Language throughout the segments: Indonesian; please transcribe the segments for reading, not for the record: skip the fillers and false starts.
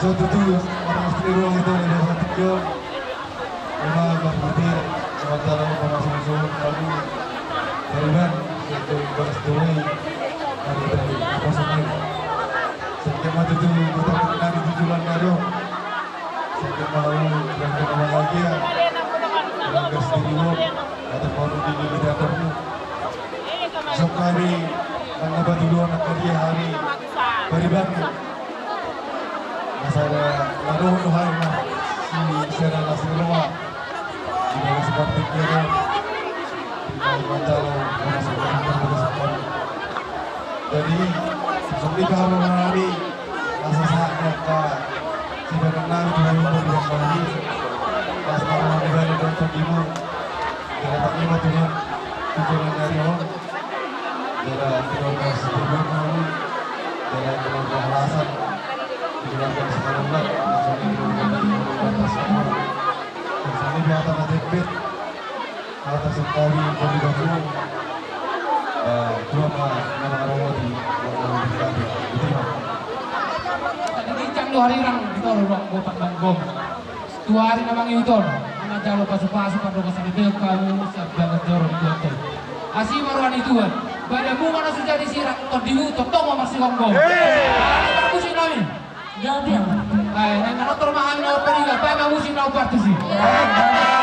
suatu tuh orang istri ruang itu ada satu jam memang berarti sementara pemasangan lalu Taliban yaitu balas doi dari apa semua setiap mati itu kita kenal di tujuan kado setiap mau dan kenal lagi ya yang bersendiri lo atau baru dini di dapurmu sekali mendapat dulu anak dia hari Taliban masalah lalu Tuhan si serang asli rumah tidak seperti kira jadi seperti kalau mengalami rasa sakit tidak kenal dengan yang kembali pas kalau dibalik untuk ibu tidak tak lima Tuhan tujuan dari Allah tidak tidak setujuan kamu tidak tidak alasan dijelaskan sekarang lah misalnya di atas tekbir atas sekali komunikasi dua nama aromati itu tadi jam 2 hari orang di tol bang botak bang bom 2 hari namang yuton mana jalo pasu-pasu pada pasang itu kamu sabda ngejor di hotel asih maruan itu kan badamu mana sudah disirak todimu totong masih ngomong ada musim kami Ya biar. ay nang termahan na periga pa nga musim na uparto si Rasa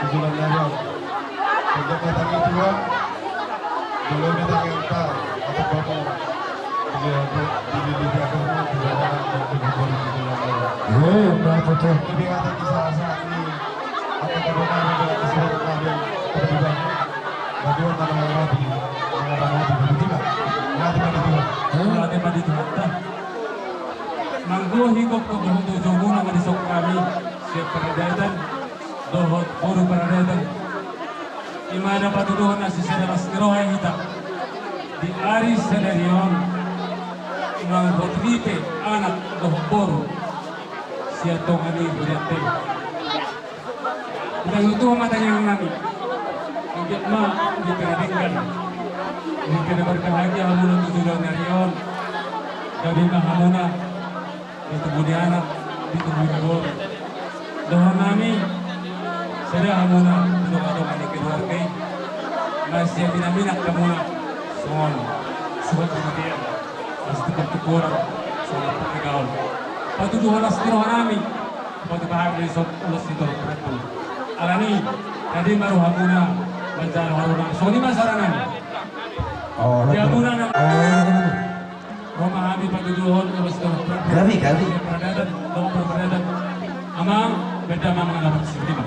Susulan Narion. Pagkakatan kedua, belum datang yang tak atau bapak dia di belakang berada di bawah Susulan Narion. betul. Ini kata kisah saat ini akan terdengar dengan keseluruhan kalian terlibat. Bagaimana mana mengerti, betul tidak? Mengerti pada Tuhan. Manggo higop ko buhuto jomo na manisok kami siya paradatan dohot puro paradatan imana patuduhan na si Sedalas Nirohay hita di Aris Senerion imang Rodrigue anak dohot puro siya tong ani buriate dan itu matanya nami hindi ma hindi pinadinggan hindi pinabarkahagya hamuna tutulang nariyon gabi na hamuna itu Budiana, itu Budibor. Doa kami, saya hamuna untuk kami keluarga. Masih dinaminak kamuna, soal surat kematian, pasti tertukuran, soal perkegaul. Patuduhan astro kami, patu bahag dari sok ulas itu beratu. Alani, tadi baru hamuna mencari haruna. So ni masarangan. Oh, Dia hamuna na. Memahami patuduhan ulas itu beratu. Gabi. Peradaban, dokter peradaban. Amang, beda mamang dapat seperti itu.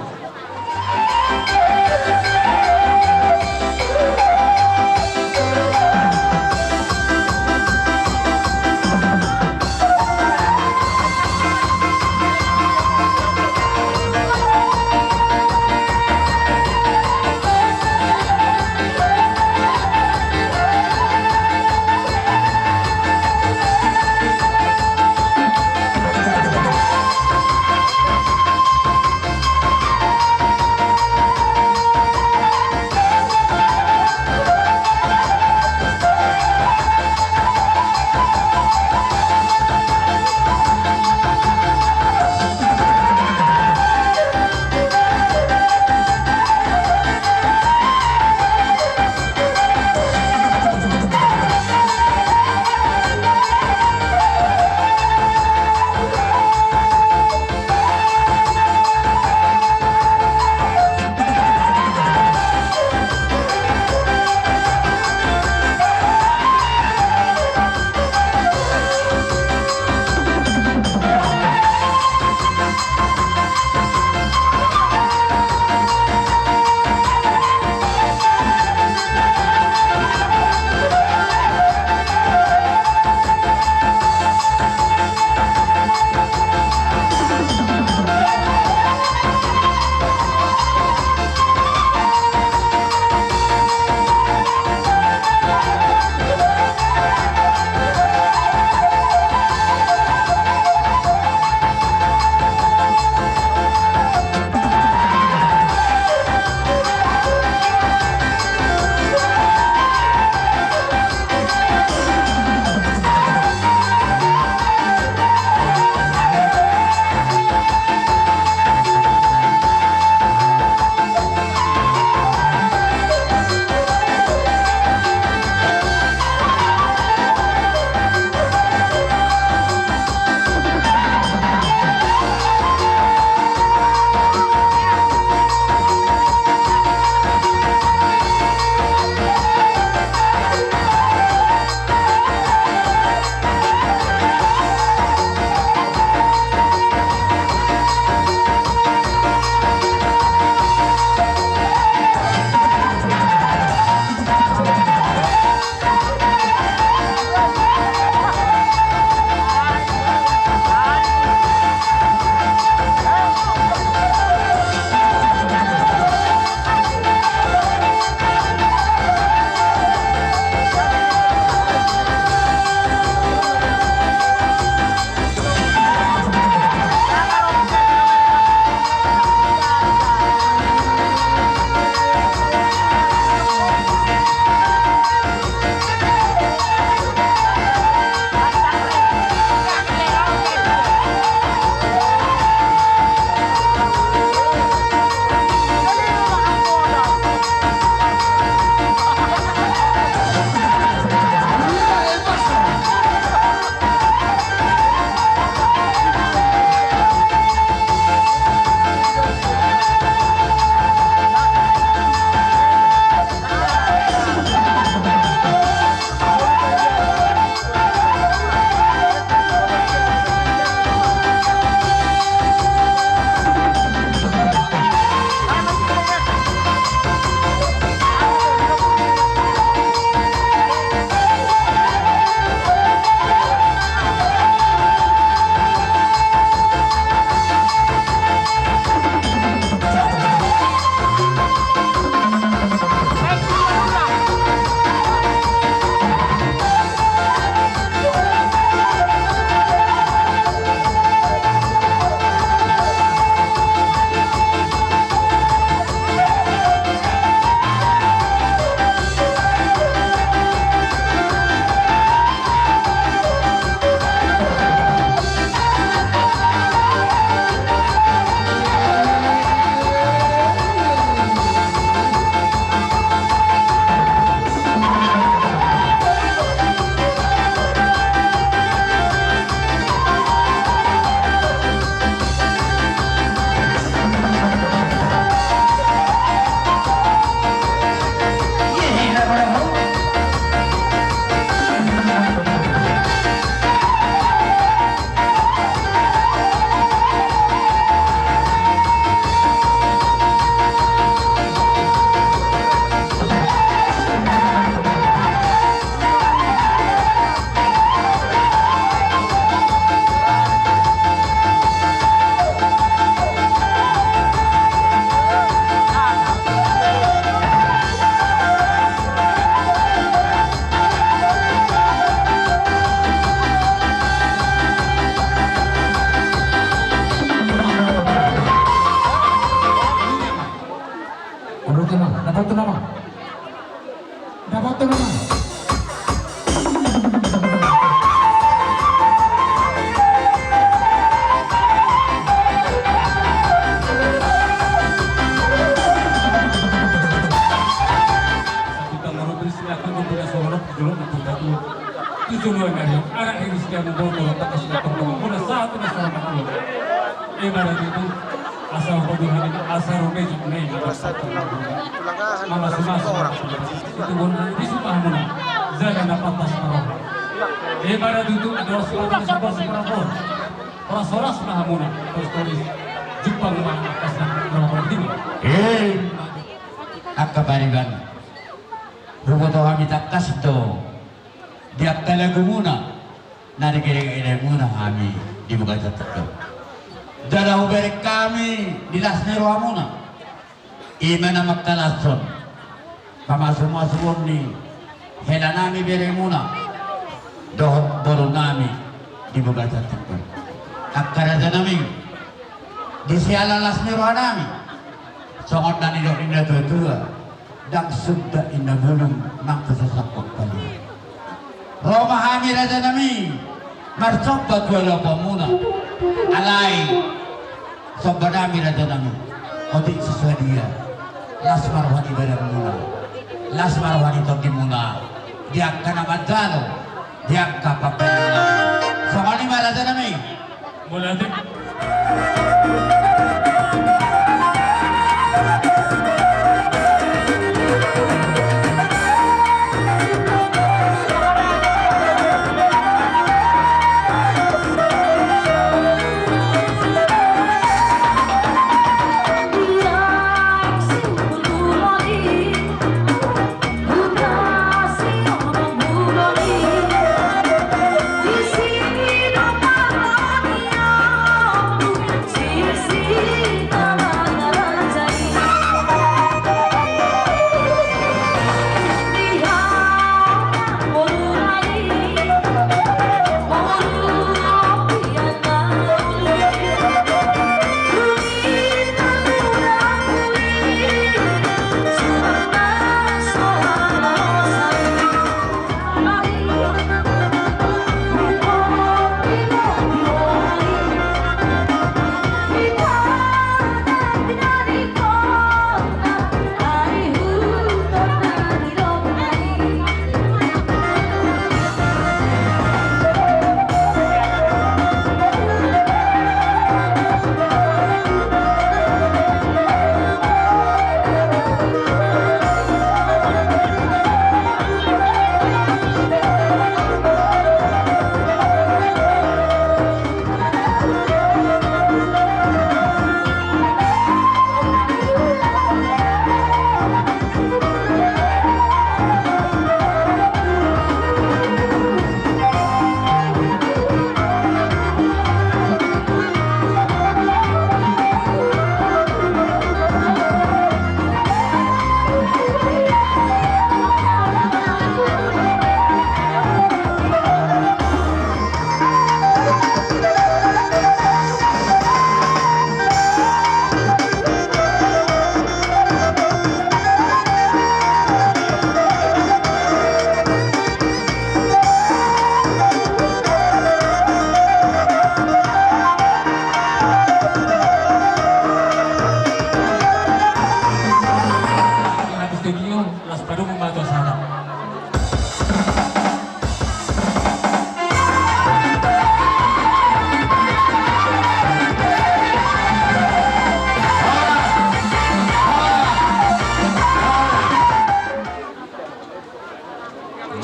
siya mo boto tapos natungtong muna sa atin na sa mga ibarat itu asal pagduhan ini asal medyo na ini mga sumasama itu muna di sumpah muna zaga na pantas para ibarat itu adalah suatu sebuah separapun oras-oras na muna terus tulis Jepang mga akas na nomor 5 Akabariban Rumoto kami takas to Diak talaga muna Narikirig-irig muna kami Di bukan tatapyo Dalaw berik kami Dilas nerwa muna Ima na magtalason Pamasumasuon ni Hela nami berik muna Dohot boro nami Di bukan tatapyo Akkarada namin Di siya lalas nerwa nami Songot na nilok ni natutua Dak sudda inabulong ng kasasakot kali Roma hamil ada nami Marsobat wala pa muna Alay Sobat hamil ada nami Odik sesuai dia Las marwani barang muna Las marwani toki muna Diak ka naman dalo Diak ka papayin nami Songot ni malada nami mula din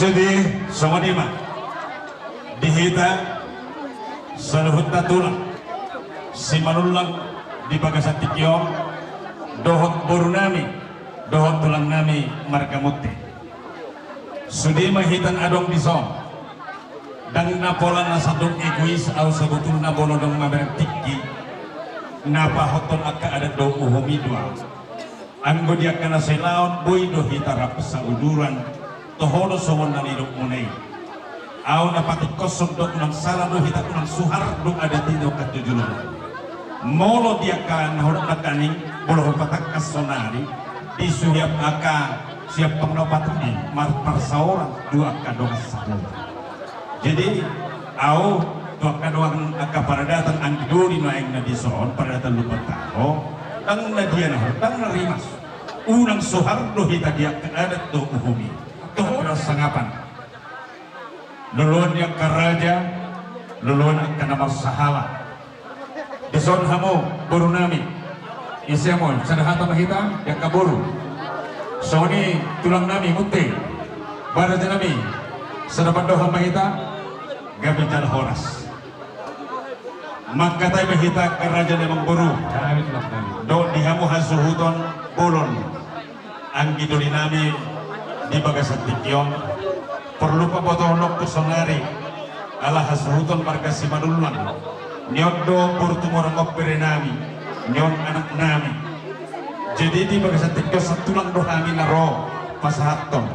Jadi sama lima dihita saluhut tulang si manulang di bagasan tikyo dohot boru nami dohot tulang nami markamuti sudi mahitan adong disom dan napola nasadong egois au sebutul na bolodong maberang tiki napa hoton akka ada do uhumi dua anggo dia kana selaon boy do hitarap sa uduran tohono somon nanidok munay aw napatik kosong dok nang sala do hitak nang suhar do ada tino katujulun molo dia kan horok nakaning bolo patak kasonari di suyap aka siap pengnopat ini mar parsaorang dua kadong satu jadi aw dua kadong aka pada datang angduri naeng na dison pada datang lupa taho tang na dia nah tang narimas unang suhar do hitak dia keadat do uhumi sangapan Luluan yang karaja luluan akan nama sahala dison hamu buru nami isyamon sadahata mahita yang kaburu soni tulang nami muti baraja nami sadapat doha mahita gabi jal horas maka tayo mahita karaja namang buru do dihamu hasuhuton bulon ang giduli nami di bagasat tikyong perlu papotonok kusonari ala hasuhuton marga si manulang nyoddo burtumorang opere nami nyon anak nami jadi di bagasat tikyong satulang dohami naro pasahaton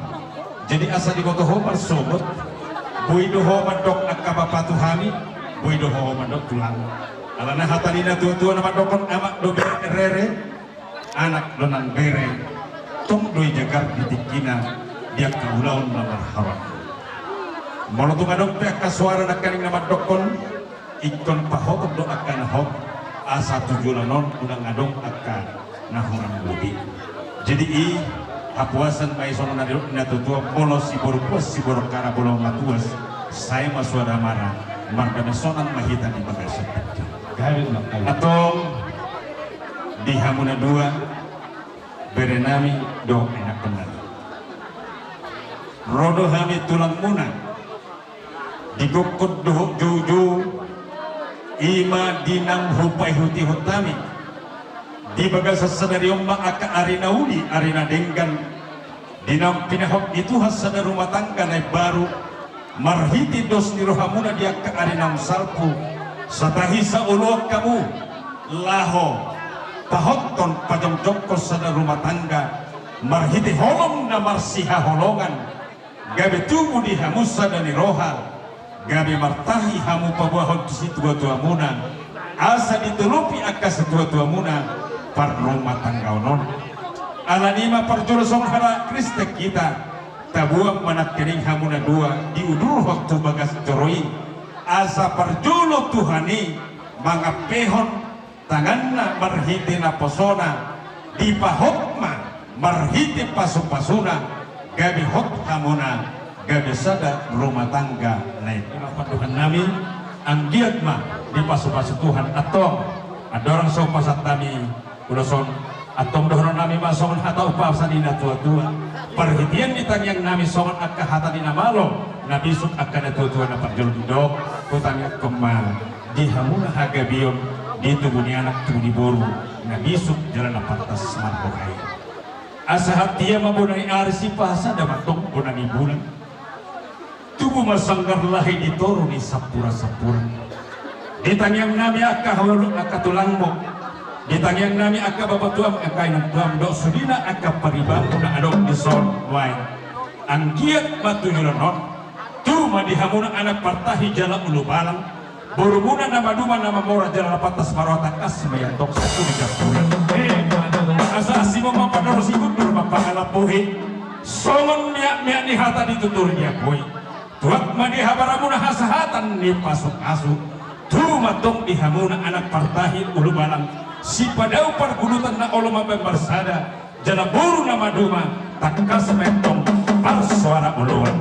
jadi asa di kotoho parsumot bui doho madok akabapatuhami bui doho madok tulang ala na hatalina tua-tua nama dokon amak do rere anak donang bere tong doi jagar ditikina dia kaulaun lamar haram molotung adok pihak kasuara nakaning nama dokon ikon pahok do akan hok asa tujulanon udang adong akan nahuran budi jadi i hapuasan mai sono na tutua polo si boru pos si boru kara bolo matuas saya masuara marah marga mesonan mahita di bagasi atong di hamuna dua berenami do enak benar rodo hami tulang muna digukut duhuk juju ima dinam hupai huti hutami di bagasa sadariom aka arina uli arina denggan dinam pinahok itu hasada rumah tangga naik baru marhiti dos nirohamuna dia ke arinam salpu satahisa ulok kamu laho pahotton pajong jongkos sada rumah tangga marhiti holong na marsiha holongan gabe tubuh di hamusa dan roha gabe martahi hamu pabuahon si tua-tua muna asa ditulupi akas tua-tua muna par rumah tangga onon ala nima parjurusong hara kristek kita tabuang manat kening hamuna dua diudur waktu bagas joroi asa parjulo tuhani mga pehon tanganna marhiti na posona di pahokma marhiti pasupasuna gabi hok hamuna gabi sada rumah tangga naik paduhan nami ang giat ma di pasu-pasu Tuhan atong adorang so pasat nami uloson atong dohon nami masongan hatau pausan ina tua-tua perhitian ditanyang nami songan akka hata dina malo nabisuk akka na tua-tua na parjol didok kutanya kemana di hamuna hagabion di tubuh ni anak tubuh di boru nabisuk jalan na pantas marko kaya asahat dia mabunani arsi pasa damatong bunani bulan tubuh masanggar lahi ditoru ni sapura-sapura ditanyang nami akka hawaluk akka tulangmo ditanyang nami akka babatuam akka inang tuam do sudina akka paribang na adong dison wai ang giat matuyulanon tuma dihamuna anak partahi jala ulu balang borumuna nama duma nama mora jala patas marota kas mayantok satu digapulan asa asimo mapador sikut dur mapangalapuhi songon miak ni hata dituturnya boy tuak madi habaramuna hasahatan ni pasuk-asuk tuma tong dihamuna anak partahi ulu balang si padau pargunutan na oloma bersada jala buru nama duma takas mentong par suara uluan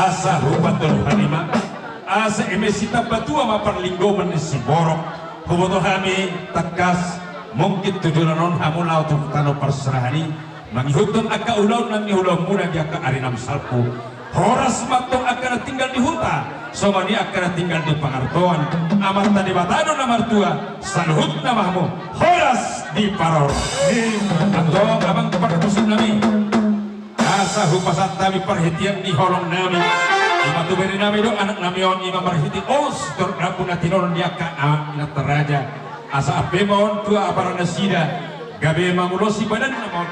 asa hubatul hanima asa emesita batua maparlinggo menisi borok hubatul hami takas mungkin tujuanon hamu laut tano perserahani mangihutun akka ulaw nang ihulaw muna di akka arinam salpu horas matong akka tinggal di huta somani akka tinggal di pangartoan amat tadi batano namar tua saluhut namamu horas di paror atau abang perkusun nami asa hupasat tami perhitian di holong nami ima tu beri nami do anak namion ima perhiti os terapuna tinon dia ka anak teraja asa ape mohon tua aparana sida gabe mangulosi badan namon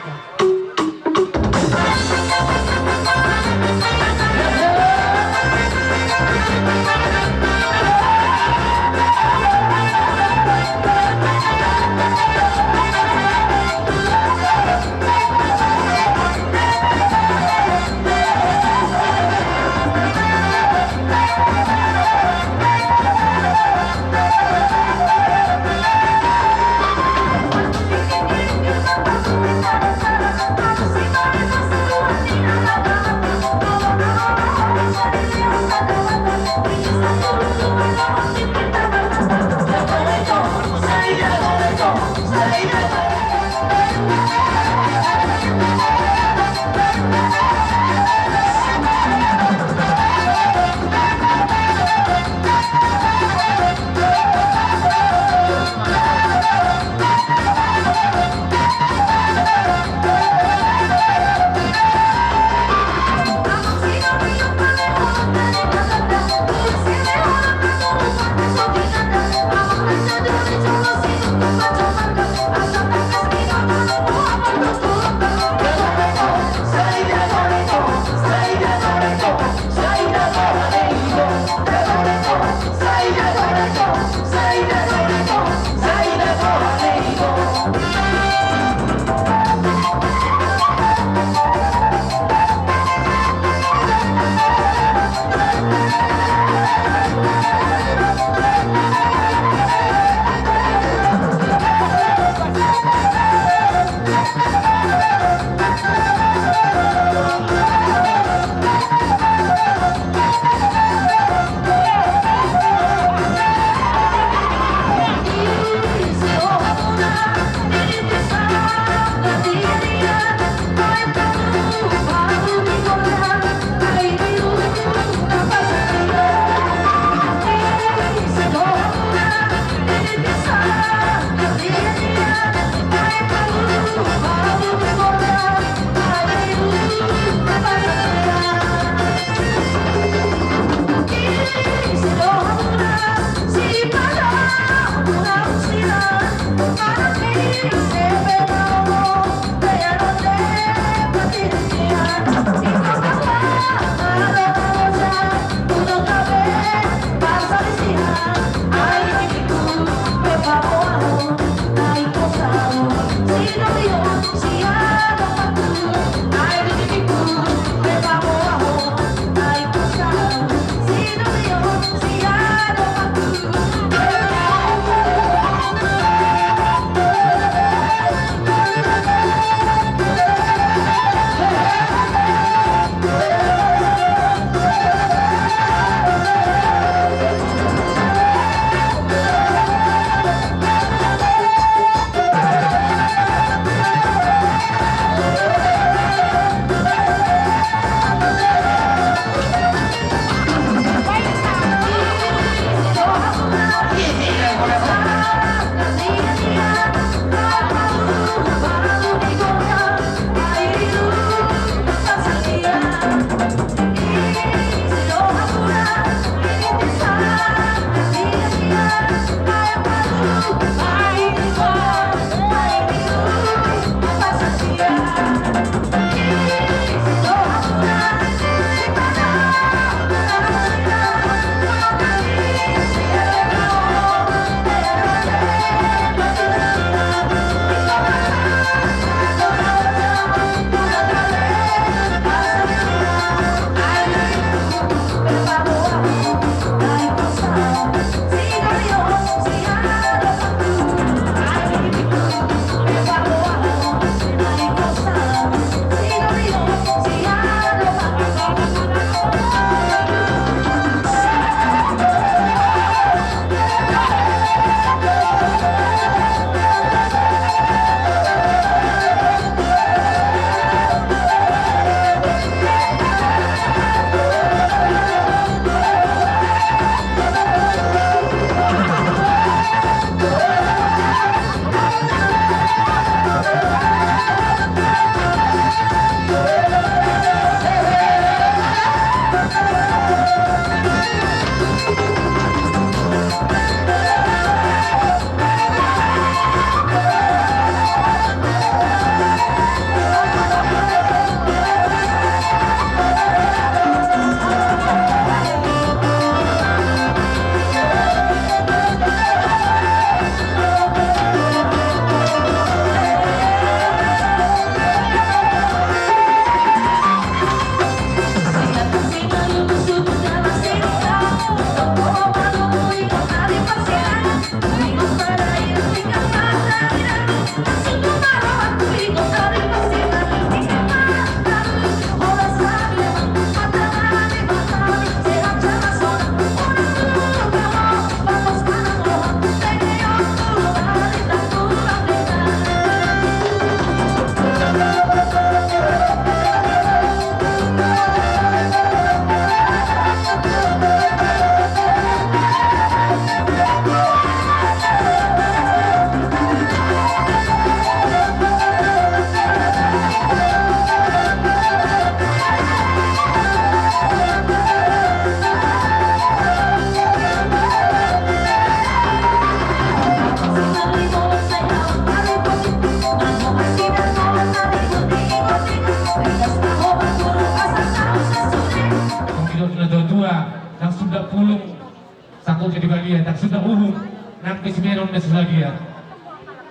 sudah umum nanti semeron na sa lagi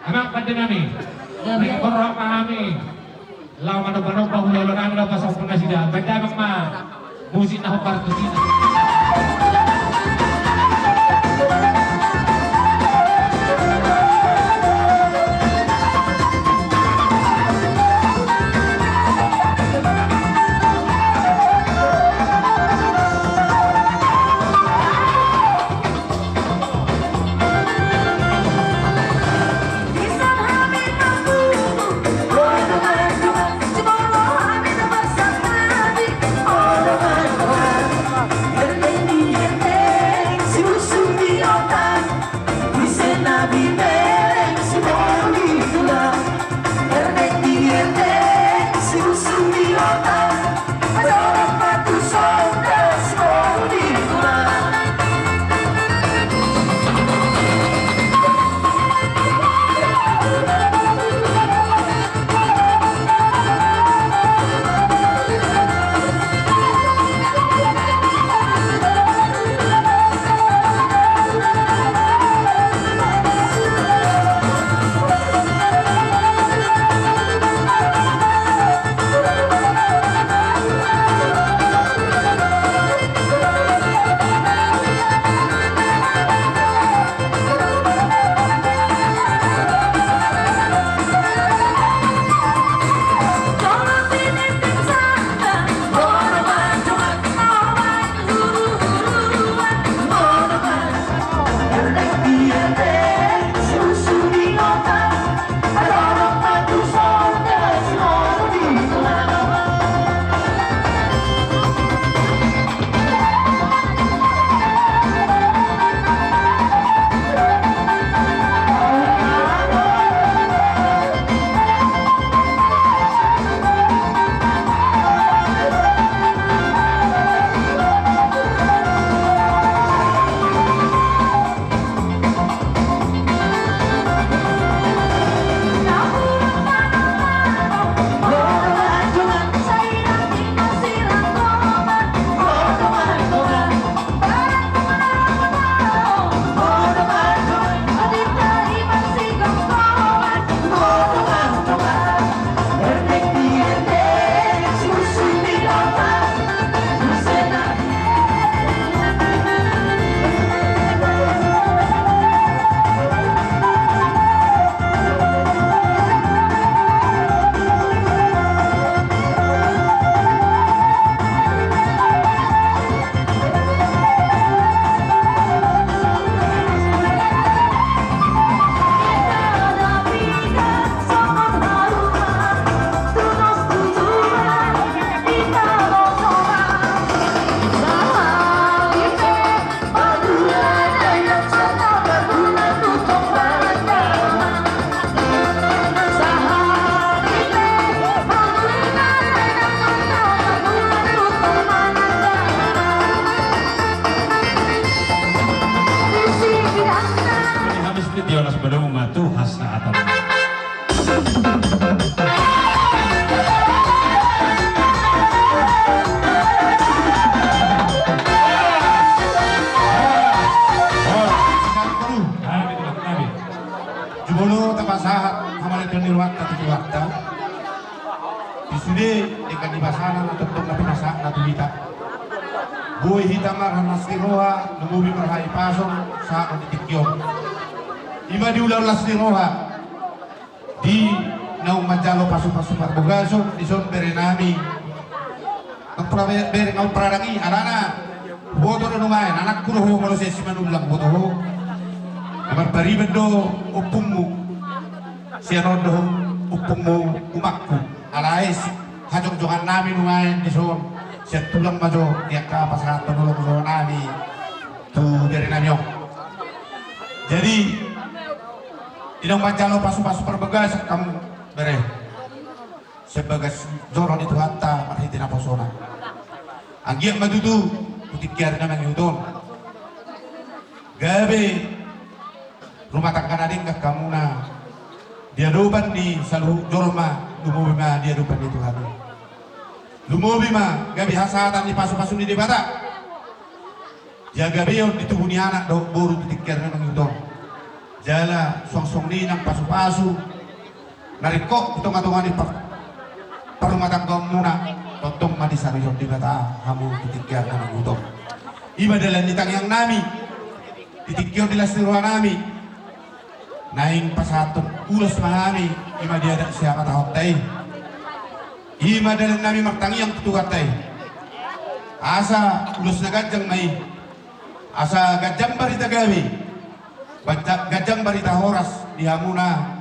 anak pandanami nagkorok mahami law manong pahulaw lang namin pasok po na sila bandamang ma musin na ho partusina. Terima Titionas bedong matu hasa atau Jubono tapasahat hamaleton nirwata tujuwakta disude dekat di basana untuk napinasa natulita buhay hitamar hanas niroha numubi marhai pasong sa titikyon ima diular las niroha di naung majalo pasu-pasu parbogaso di son berenami ang bere ngau prarangi alana boto no numayan anak kuno ho malo sesi manulang boto ho amar pariban do upungmu sianon do upungmu umakku alais hajong-jongan nami numayan di son siya tulang majo tiyak kapas hato nulong so nami tu dari nami jadi inang majalo pasu-pasu perbegas kamu bere sebagai zoron itu hatta marhitin apa sona anggiak madudu putikir namang yudon gabe rumah tangga nading ke kamu na dia doban di salu jorma lumubi ma dia doban di Tuhan lumubi ma gabi hasatan di pasu-pasu di debata jaga beyon di tubuh ni anak do boru tikir nang itu jala song-song ni nang pasu-pasu narikok hitung-hitungan di rumah tangga muna totong ma di salu di debata hamu tikir nang itu iba dalam ditang yang nami titikir di lasiruan nami naing pasatun ulas mahami ima dia ada siapa tahu tay ima dalam nami martangi yang tutukat tay asa ulas nagajang mai asa gajang barita gawi gajang barita horas di hamuna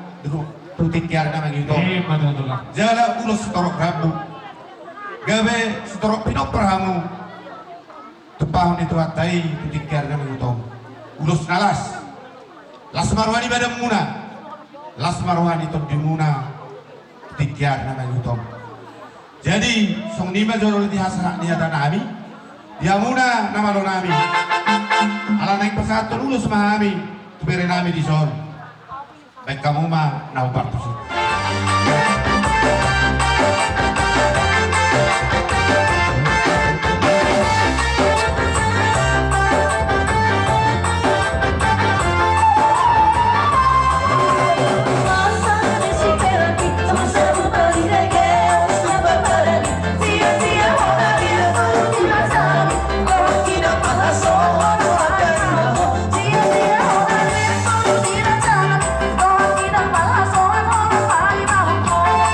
tutik kiar na gitu jala ulas setorok rabu gawe setorok pinok perhamu tepahun itu atai tutik kiar na gitu ulas nalas las marwani badam muna las marwani to dimuna tikyar na yutom jadi song nima joro di hasra dia tanami dia muna nama lo nami ala naik pesatu lulus mahami tubere nami di son baik kamu mah nau partusi Oh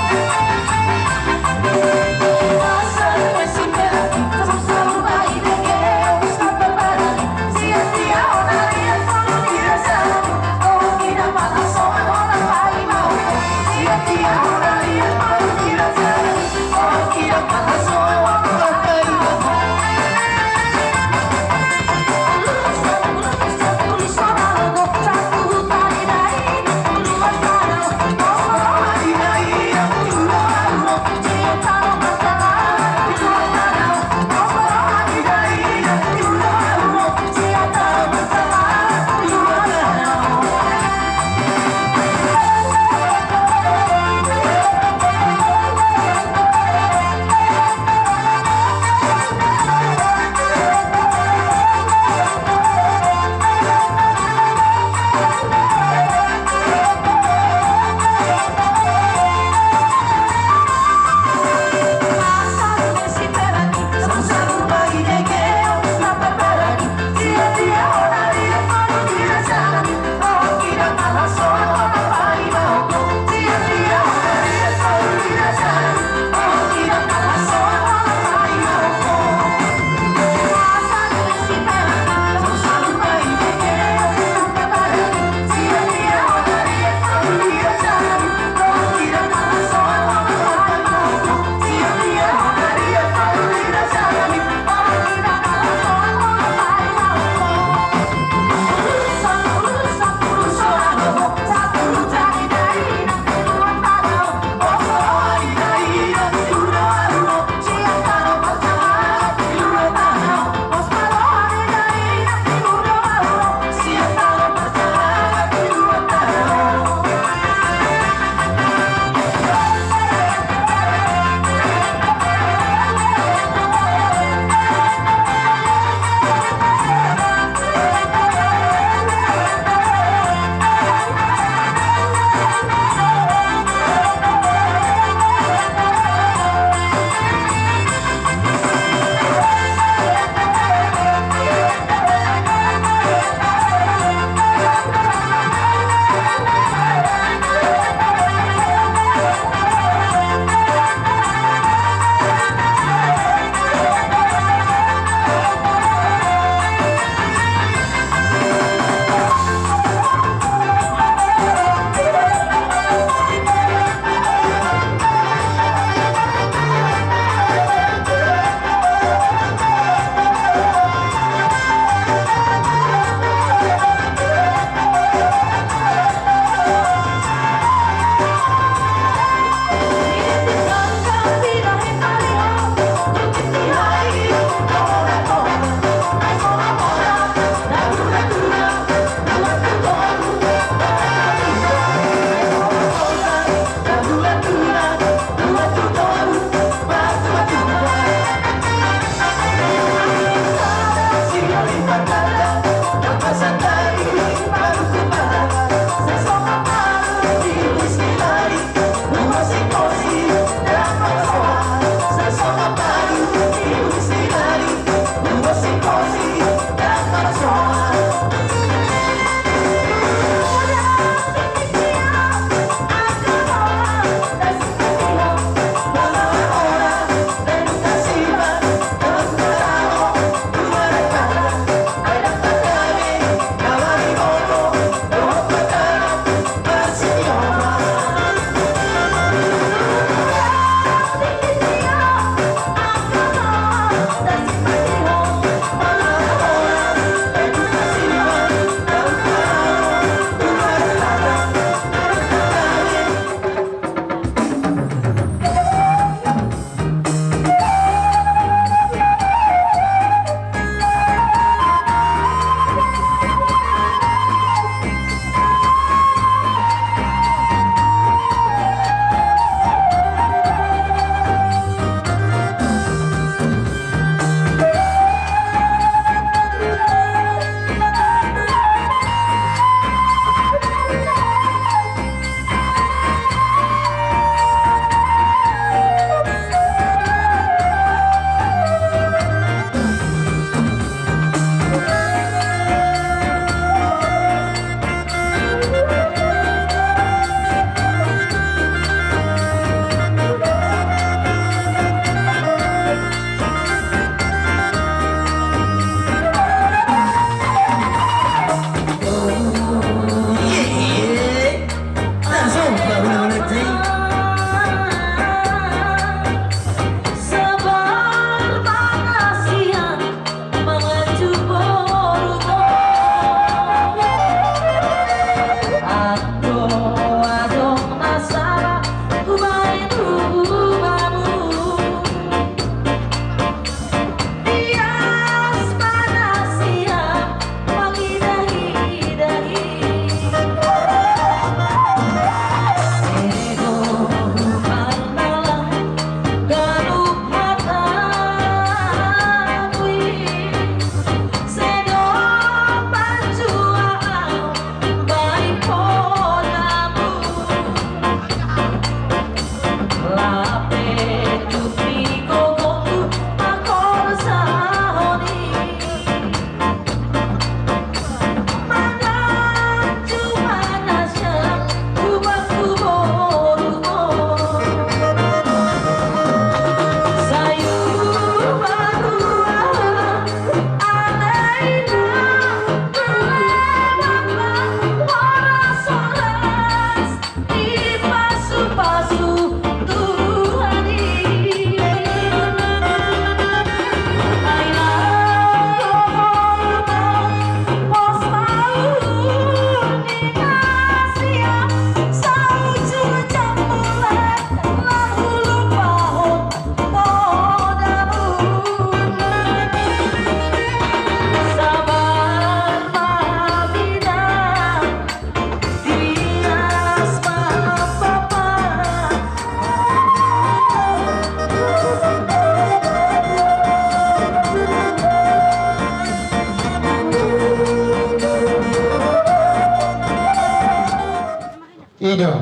Ido.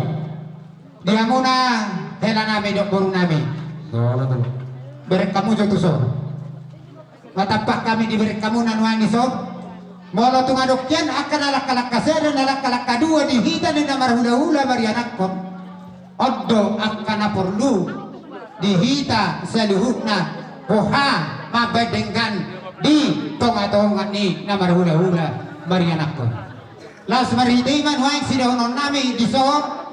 Dia muna hela nami dok buru nami. Berek kamu jo tuso. Matapak kami diberi kamu nanuan iso. Molo tungadokyan akan alak-alak kasera alak-alak kadua dihita ni namar hula-hula marianakon. Oddo akan perlu dihita seluhutna poha mabedengan di tonga-tonga ni namar hula-hula marianakon. Las maridiman huang sidahonon nami di sohor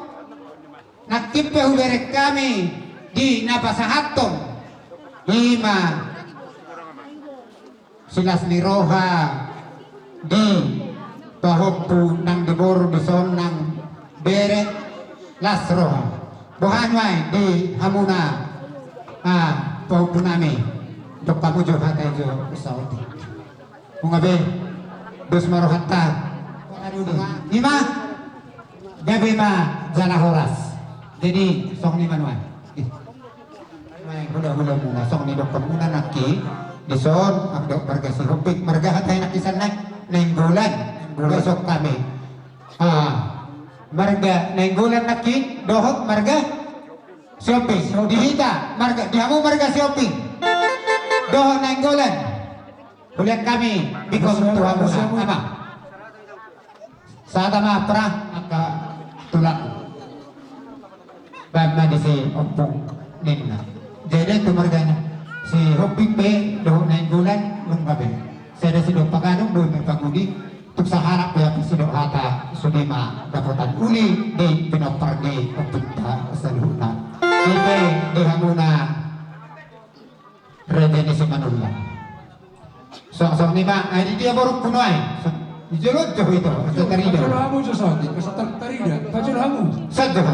nakipe huberek kami di napasahatong lima silas liroha di pahoppu nang dibor bison nang bere las roha bohan wae di hamuna pahoppu nami dok kamu jo hatai jo usauti mungabe dos marohatta lima gabe ma jana horas jadi song ni manuan hula-hula muna song ni dok kamu nanaki dison ang dok marga si hupik marga hatay nakisan naing bulan besok kami marga naing bulan naki dohot marga shopping dihita marga dihamu marga shopping dohot naing bulan kuliah kami bikom tuhan muna ama saat ama perah maka tulak bama di si opong ninna jadi itu marganya si hoping pe dohot naing bulan lungkabe saya si dok paganong doon may pagudi tuk sa harap kaya si dok hata sudima dapotan uli di pinapardi o punta sa luhuna ipe di hamuna redeni si Manula sok ni ba ay di dia baru kuno ay ijulod jo ito sa tarida Pajul hamu sasati, sa tarida. Pajul hamu. sadyo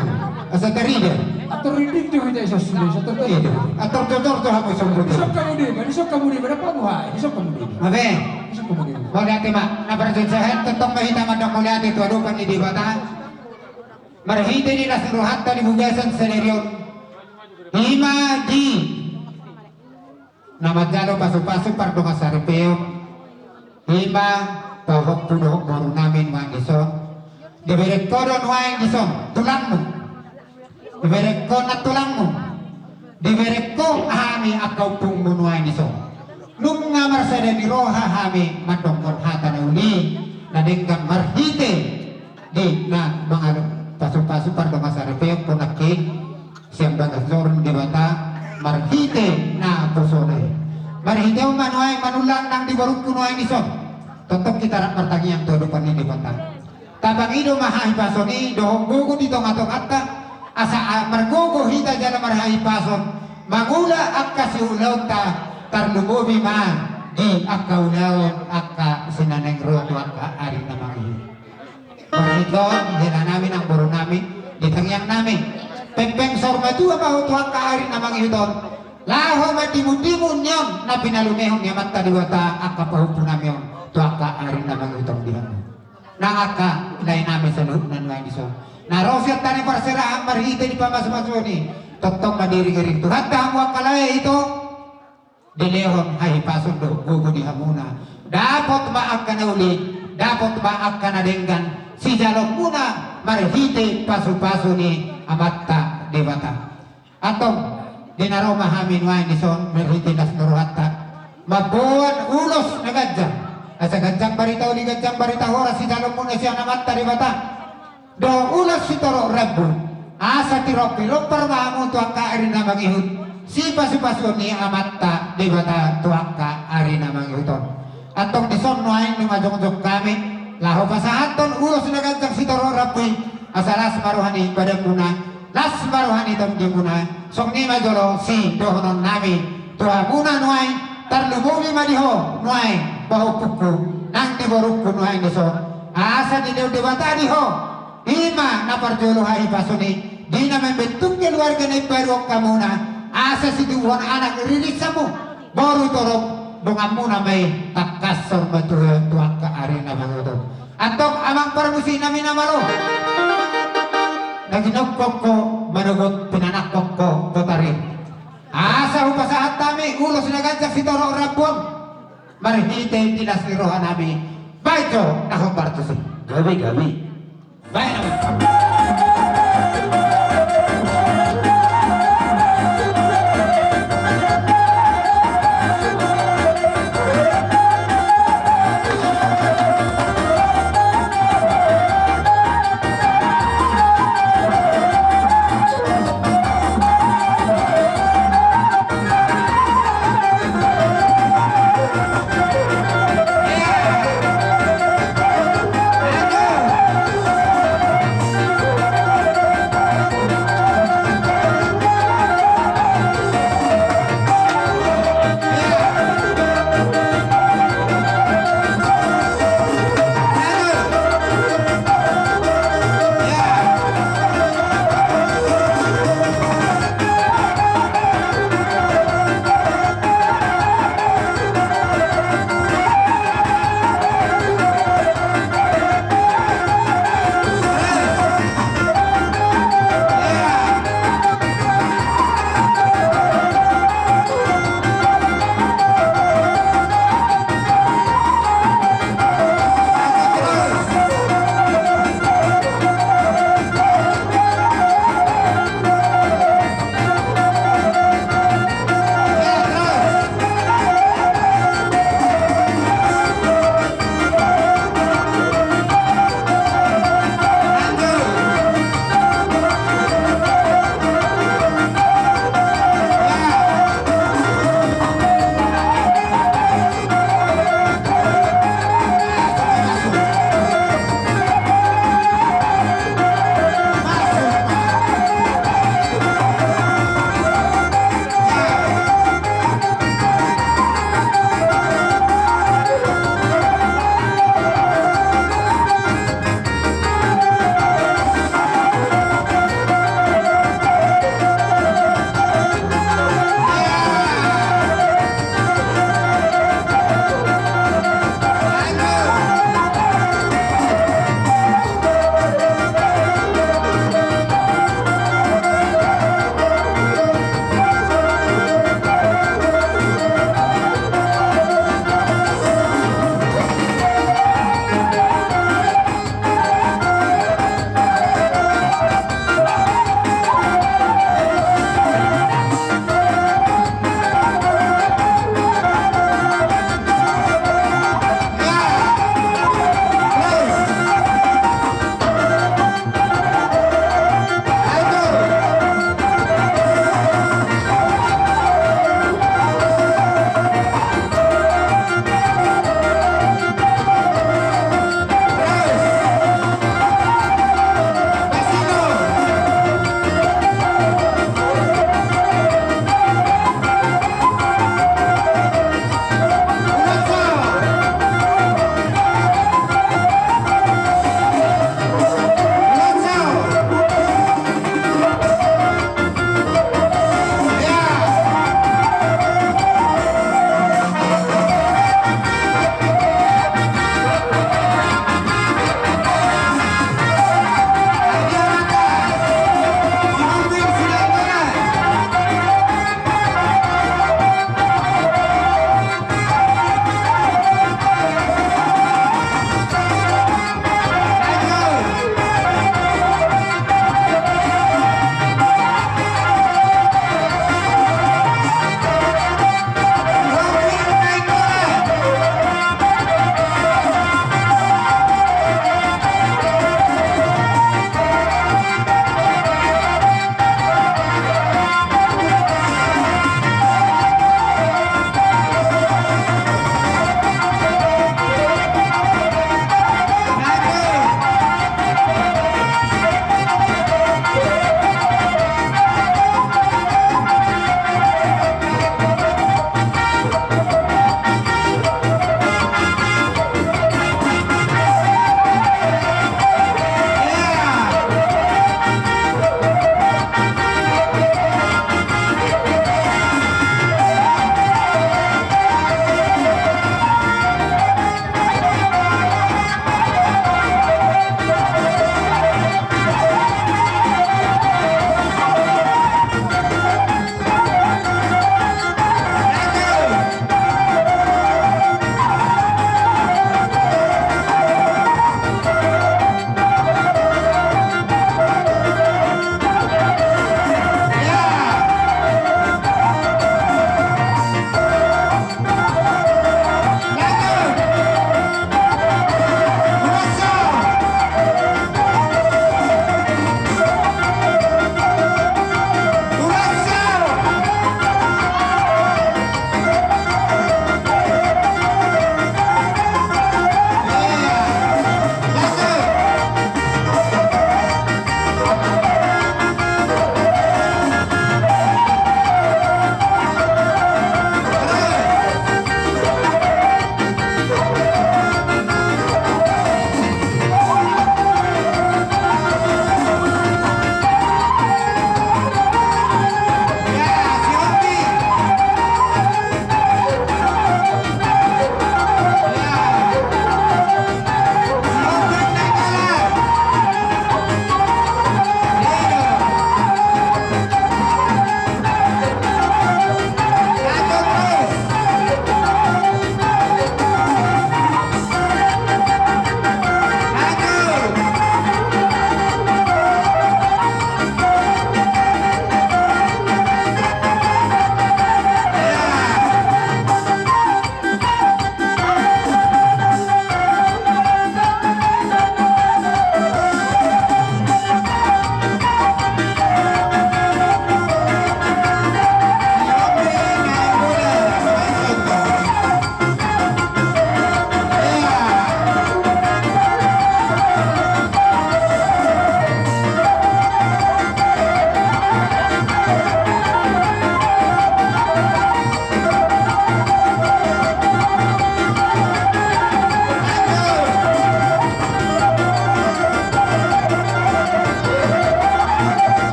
sa tarida Atau rindik tu kita isa sudah sa tarida. ator dodor to hamo sa mundo Isok kamu di, isok kamu di, berapa buhay? Isok kamu di. abe Isok kamu di. Mau dati ma, nabarjudsahan tetong mahita madakuli ati tuadupan ni dibata marhite ni nasiruhat tali bugasan sa neryon hima di namadjalo pasu-pasu pardo masaripeo hima pahok pudohok baru namin wang isong diberek ko doon wang isong tulang mo diberek ko na tulang mo diberek ko hami akaw pong munuay isong nung nga marsada ni roha hami madongkon hata na uli na dinggang marhite di na mga pasu-pasu pardo masaripeo punakik siyang bagazorn di bata marhite na pusonay marhite o manuay manulang nang dibaruk kunuay isong Tontok kita rak martangi yang todo panin di bata. Tabang ido mahai pasoni dohong gugu di tongatong atta asa margugu hita jala marhai pason mangula akka si ulaw ta tarlububi ma di akka ulaw akka sinaneng roto akka ari na mangi. Pagito hina namin ang buro namin ditangyang namin pempeng sorma dua bahu tuang ka ari na mangi hiton laho matimu-timu nyon na pinalumehong yamat tadiwata akka pahupo namin tuaka ari na mga itong dihan nangaka lain namin sa loob na nuwain iso narosya tani parsera ang marhita di pamasmasoni totong madiri-giri Tuhan tahamu akalaya ito dilehon hay pasun do gugu di hamuna dapat maak ka na uli dapat maak ka na denggan si jalok muna marhita pasu-pasu ni amatta debata atong dinaro mahamin nuwain iso marhita nas nuruhatta mabuan ulos na gadja asa gancang barita uli gancang barita horas si dalong muna siya naman taribata do ulas si toro rabu asa tiropilo parmamu tuang ka ari na mangihut si pasu-pasu ni amatta dibata tuang ka ari na mangihuton atong dison nuain ni majong-jong kami laho pasahaton ulos na gancang si toro rabu asa las maruhani pada muna las maruhani tom di muna song ni majolo si dohonon nami tuang muna nuain tarlubumi madiho nuain bahu puku nang diboruk kunuai niso asa di dew debata diho ima na parjolo hai pasuni di na membentuk keluarga ni perok kamuna asa si duwan anak rilis samu baru torok dongamu na may takasor betul tuak ka arena bangoto atong amang permusi nami namalo naginok koko manugot pinanak koko kotari asa upasahat tami ulos na gancak si toro rapon marhite tilas ni roha nami bajo nahong bartusi gabi baik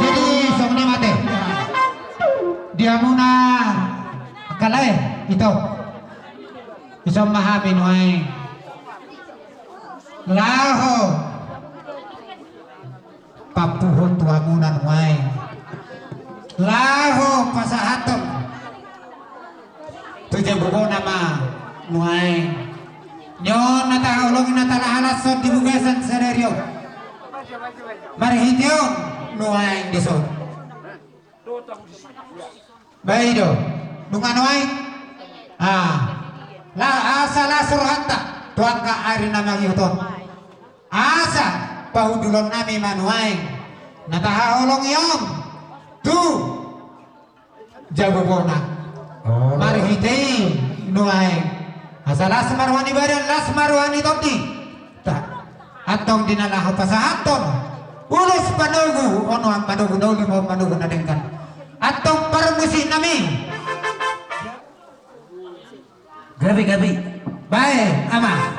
Jadi songni mate. Dia muna kalay ito. Isang mahamin way. Laho. Papuhon tuamunan way. Laho pasahatok. Tujuh buku nama way. Nyon natahulong natalahalas so dibugasan scenario. Marhityon nuay disod. Baido dungan nuay. La asa la surhanta tuang ka ari namang yuton. Asa pahudulon nami manuay. Natahulong yon. Tu jabobona. Marhitay nuay. Asa las marwani badan las marwani topdi. Tak. Atong dinalaho pa sa aton. Ulos panugu ono ang panugu daw limo panugu na dengkan. Atong parmusi nami. Gabi. Bae ama.